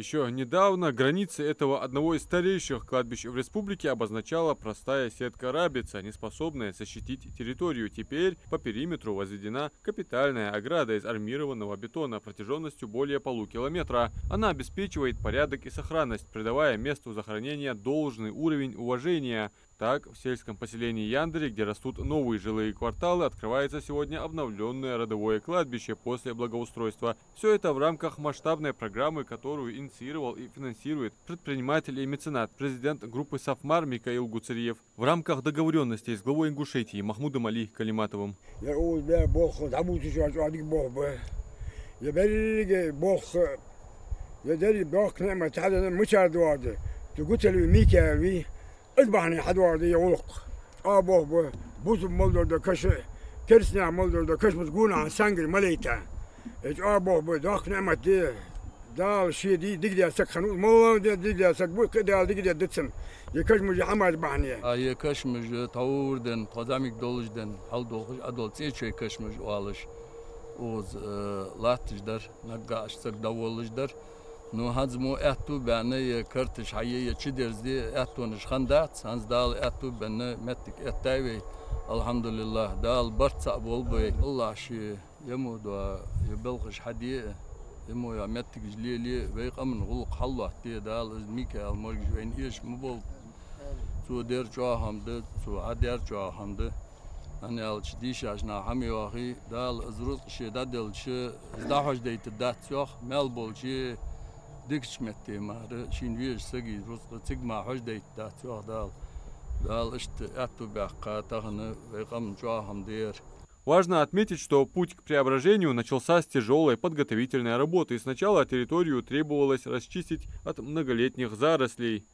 Еще недавно границы этого одного из старейших кладбищ в республике обозначала простая сетка рабица, неспособная защитить территорию. Теперь по периметру возведена капитальная ограда из армированного бетона протяженностью более полукилометра. Она обеспечивает порядок и сохранность, придавая месту захоронения должный уровень уважения. Так, в сельском поселении Яндери, где растут новые жилые кварталы, открывается сегодня обновленное родовое кладбище после благоустройства. Все это в рамках масштабной программы, которую инициировал и финансирует предприниматель и меценат, президент группы Сафмар Микаил Гуцериев. В рамках договоренностей с главой Ингушетии Махмудом Али Калиматовым. اذبحني حدوار دي يولق ابوه بوز مولدر ده كش كرسنا مولدر ده كش مسجون عن سانجر مليتا اج ابوه داخ نعمت دي دال شي دي دقدي سك خنوز مو دقدي سك بو كده دقدي دتسن يكش مج حماد بحني يكش مج تاوردن قدامك دولجدن حل دولج ادول تيچ كش مج والش اوز لاتجدر نقاش سك دولجدر نو هزمو اتو بانه كرتش حيه چدرزدي اتو نشخندات هنز دال اتو بانه متك اتاوي الحمد لله دال برصا بولبي الله شي يمو دو يبلغش حدي يمو يا متك جليلي ويقمن غلق حلوه دي دال ميكا المرج وين ايش مبول تو دير جو حمد تو ادير جو حمد انا الشديش عشان حمي واخي دال ازروق شي دادل شي زداحج ديت داتسوخ ملبول شي ديكش متي مار شين ويش سجي روس تجمع حج ديت داتسوخ دال اشت اتو بقى تغن ويقم جو حمدير. Важно отметить, что путь к преображению начался с тяжелой подготовительной работы, и сначала территорию требовалось расчистить от многолетних зарослей.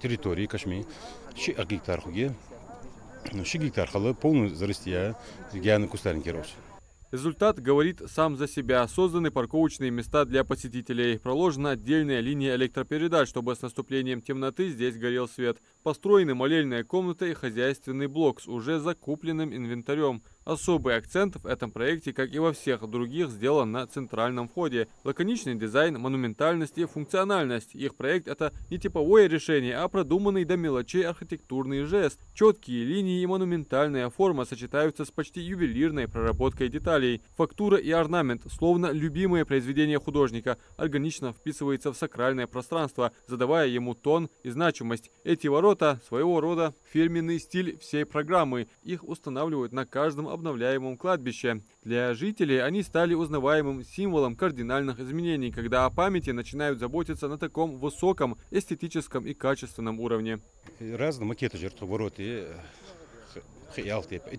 Территории Кашми, 6 гектар хуги, 6 гектар халы полную зарастия, гены кустарники рос. Результат говорит сам за себя. Созданы парковочные места для посетителей. Проложена отдельная линия электропередач, чтобы с наступлением темноты здесь горел свет. Построены молельная комната и хозяйственный блок с уже закупленным инвентарем. Особый акцент в этом проекте, как и во всех других, сделан на центральном входе. Лаконичный дизайн, монументальность и функциональность. Их проект — это не типовое решение, а продуманный до мелочей архитектурный жест. Четкие линии и монументальная форма сочетаются с почти ювелирной проработкой деталей. Фактура и орнамент, словно любимое произведение художника, органично вписывается в сакральное пространство, задавая ему тон и значимость. Эти ворота — своего рода фирменный стиль всей программы. Их устанавливают на каждом обновляемом кладбище. Для жителей они стали узнаваемым символом кардинальных изменений, когда о памяти начинают заботиться на таком высоком эстетическом и качественном уровне. Разные макеты жертвовороты,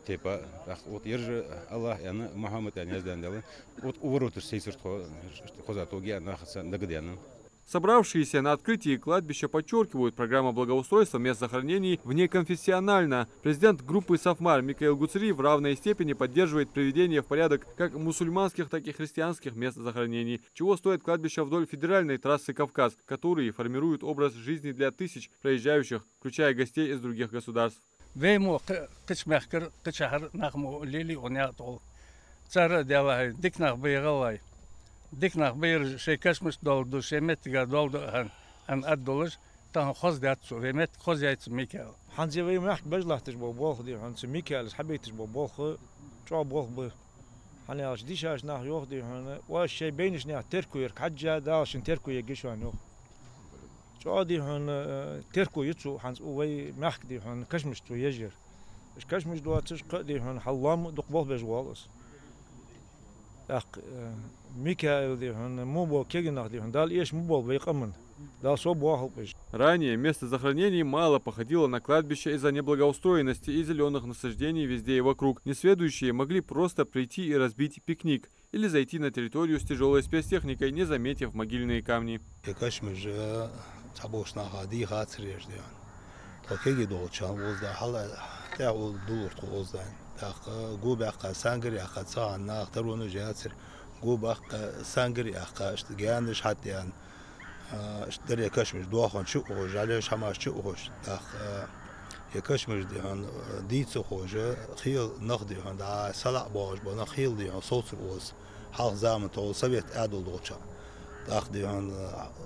типа, вот ерже Аллах, я Мухаммад, я не знаю, вот увороты сейсерство, хозатоги, она нагадяна. Собравшиеся на открытии кладбища подчеркивают, программа благоустройства мест захоронений внеконфессиональна. Президент группы Сафмар Микаил Гуцериев в равной степени поддерживает приведение в порядок как мусульманских, так и христианских мест захоронений. Чего стоит кладбища вдоль федеральной трассы Кавказ, которые формируют образ жизни для тысяч проезжающих, включая гостей из других государств. ديكنا خبير شي كشمش دولدو شي متجا دولدو ان ادولج تان خوز داتسو ريمت خوز يايت ميكال حنزي وي محك بجلحتش بو بوخ دي حنس ميكال حبيتش بو بوخ جو بوخ ب حني اش ديشاش ناخ يوخ دي هنا واش شي بينش ناخ تركو يرك حجا داش تركو يجيشوان يوخ جو دي هن تركو يتسو حنس وي محك دي هن كشمش تو يجر اش كشمش دو تش قدي هن حلام دق بوخ بجوالس اخ Микаэл дихун, мубо кегинах дихун, дал еш мубо вейкамн, дал собо ахалпиш. Ранее место захоронений мало походило на кладбище из-за неблагоустроенности и зеленых насаждений везде и вокруг. Несведущие могли просто прийти и разбить пикник или зайти на территорию с тяжелой спецтехникой, не заметив могильные камни. جوباق سانجري أخا اشتجانش حتى يعني اشتري كشمش دوخن شو خوش عليه شماش شو خوش أخ يكشمش دهان ديت خوش خيل نخدي هان دا سلع باش بنا خيل دهان صوت روز حال زمان طول سويت أدول دوتشا تأخذيهن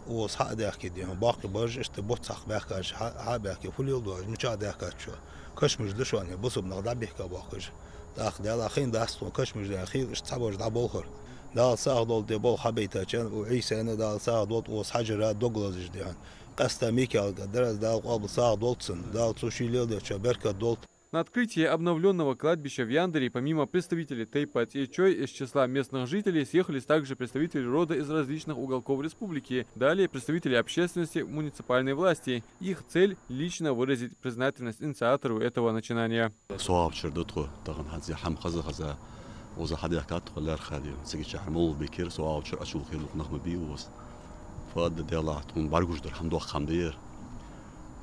وص حق داخليهن باقي برج اشتبوت صح بحكاش حابك كل يوم دوج مش عادك شو كش مش دشواني بص بنقدر بيحكي باقيش تأخذ على خين داستو كش مش داخل اشتبوج دابوخر دال ساعة دول دبول حبيتها كان وعيسى أنا دال ساعة دول وص حجر دوغلاز جديان قصة ميكال درس دال قبل ساعة دولتسن دال سوشيليل ده بركة دولت. На открытие обновленного кладбища в Яндере помимо представителей Тейпат и Чой из числа местных жителей съехались также представители рода из различных уголков республики, далее представители общественности муниципальной власти. Их цель – лично выразить признательность инициатору этого начинания.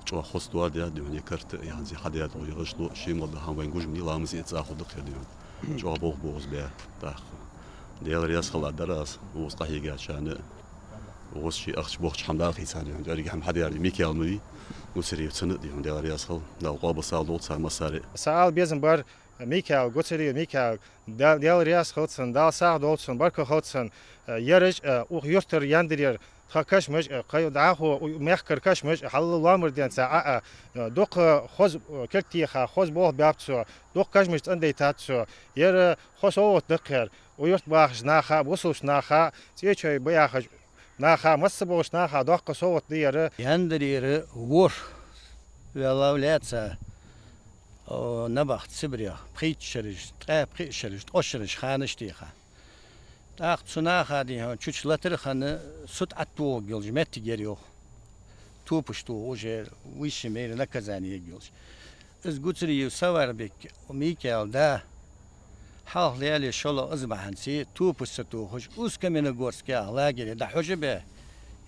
شو خص دوار ده دنيا كرت يعني زي حدا يدعو يغشلو شيء مضى هم وين جوجمني لامز يتساخد دقيق اليوم شو بوغ بيا تاخ ديال رياس خلا درس وصقه قاعد شان وغش شيء أخش بوغش حمد أخي ثاني يعني جاري هم حدا يعني ميكيال مدي وسري سند ديال رياس خل ده قابل صعود صار مساري سأل بيزن بار ميكيال قصري ميكيال ديال رياس خلصن دال صعود خلصن بركة خلصن يرج ويختار يندرير خاكش مش قيود عهو مخكر كش مش حل الأمر دين ساعة دوق خوز كرتي خوز بوه بيابتسو دوق كش مش عندي تاتسو ير خوز أوت دقير ويرت باخش ناخا بوسوش ناخا تيجي بياخش ناخا مسبوش ناخا دوق صوت دير يندرير وور ولا ولاتسا نبخت سبريا بريتشرش بريتشرش أشرش خانش تيخا تاخت سناخ هذه هون شوش لاتر خان سوت عتوه جلج مت تجريو تو بشتو وجه ويش مير نكزاني جلج از قطري سوار بك وميكال دا حال ليالي شلا أزمع هنسي تو بستو خوش أوس كمين جورس كا لاجري دا حجبه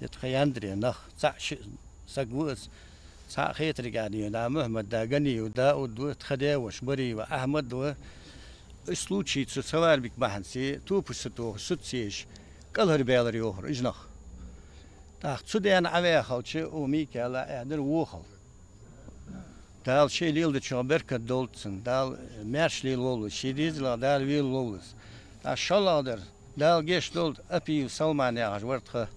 يتخيندري نخ صعش سقوس صع خيط رجعني دا محمد دا غني ودا ودو تخداوش بري وأحمد و случай سوار بك بحنسي تو بستو ستسيش كلهر بيالر يوهر إجنخ تاخت سودان عوي خلش وميكال أعدر ووخل دال شيء ليل دشون بركة دولتسن دال مارش ليل لولس شيء ديزلا دال ويل لولس دال شلادر دال جيش دولت أبي سلمان يعج ورتخ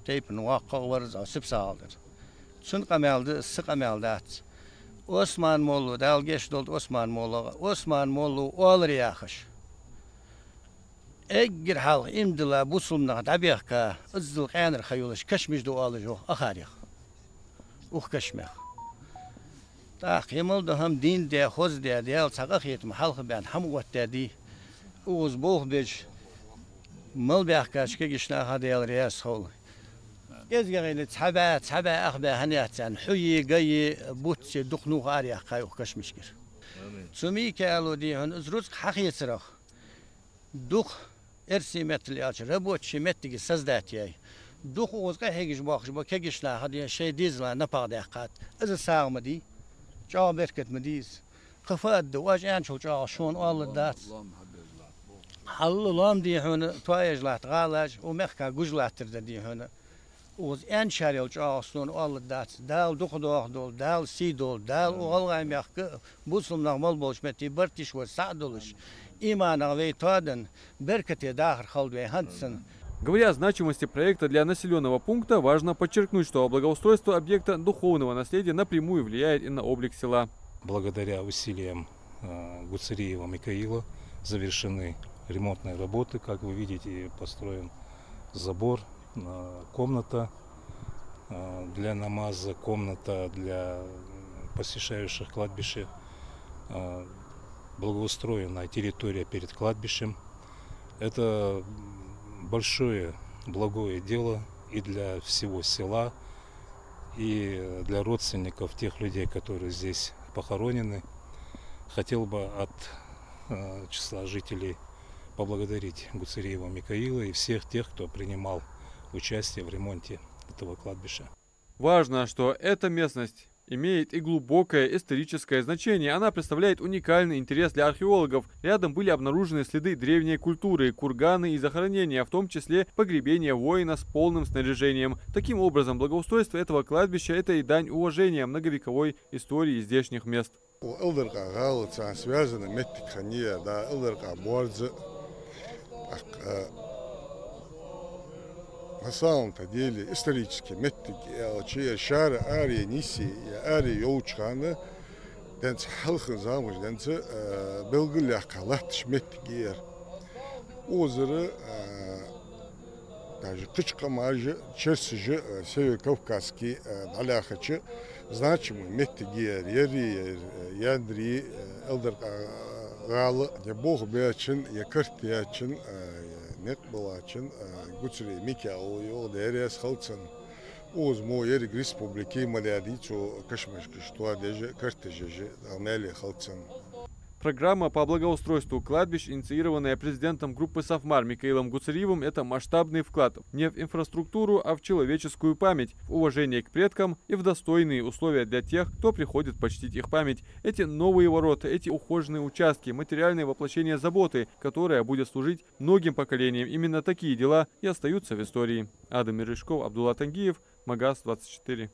تيبن واقع ورز أو سبسالدر سن قمالد سقمالدات Osman Mollu dal geç doldu Osman Mollu olur yaxış. Eğer hal imdila busulmna tabiyaka izdil qanır xayuluş kaşmış da olur jo axarıq. Kaşmaq. Ta qimildi ham din de xoz de dal saqaq yetm halqı ben ham vatdi. Oz boğ bej mal baxkaşka gişna hadiyal riyas xol. يزغيل تحبا أخبا هنياتان حيي قي بوت دقنو غاريا قايو كاش مشكر سمي كالو دي هن ازروز حقيقة سرخ دق ارسي متل ياش ربوت شمتي سزداتي دق وزقا هيجش باخش با كيجش لا هدي شي ديزلا نبا دقات از ساغ مدي جا بركت مديز قفاد واج انشو جا شون اول دات حل لام دي هن توايج لات غالاج ومخكا جوجلاتر دي هن وز انشاريل جاستون all dat dal dol dal sidol dal olgay yak busum normal bolşmeti bartiş ve sa'doluş имана вейтаден беркете дахр халдвей хансен. Говоря о значимости проекта для населенного пункта, важно подчеркнуть, что благоустройство объекта духовного наследия напрямую влияет и на облик села. Благодаря усилиям Гуцериева Микаила завершены ремонтные работы. Как вы видите, построен забор, комната для намаза, комната для посещающих кладбище, благоустроенная территория перед кладбищем. Это большое благое дело и для всего села, и для родственников тех людей, которые здесь похоронены. Хотел бы от числа жителей поблагодарить Гуцериева Микаила и всех тех, кто принимал участие в ремонте этого кладбища. Важно, что эта местность имеет и глубокое историческое значение. Она представляет уникальный интерес для археологов. Рядом были обнаружены следы древней культуры, курганы и захоронения, в том числе погребение воина с полным снаряжением. Таким образом, благоустройство этого кладбища – это и дань уважения многовековой истории здешних мест. связаны на самом-то деле исторически метки шара ари ниси ари yoğuçkanı dens halkın zamıç dens belgili kalat metki озеро даже кычкамажы черсижи северо-кавказский аляхачы значимый метгер ери яндри элдер галы я бог бечин я картячин нет балачин гуцри микао йол дерес халцан оз мо ери республики малядичо кашмашки что адеже картежеже амели халцан. Программа по благоустройству кладбищ, инициированная президентом группы Сафмар Михаилом Гуцериевым, это масштабный вклад не в инфраструктуру, а в человеческую память, в уважение к предкам и в достойные условия для тех, кто приходит почтить их память. Эти новые ворота, эти ухоженные участки, материальное воплощение заботы, которое будет служить многим поколениям. Именно такие дела и остаются в истории. Адам Мережков, Абдулла Тангиев, Магаз 24.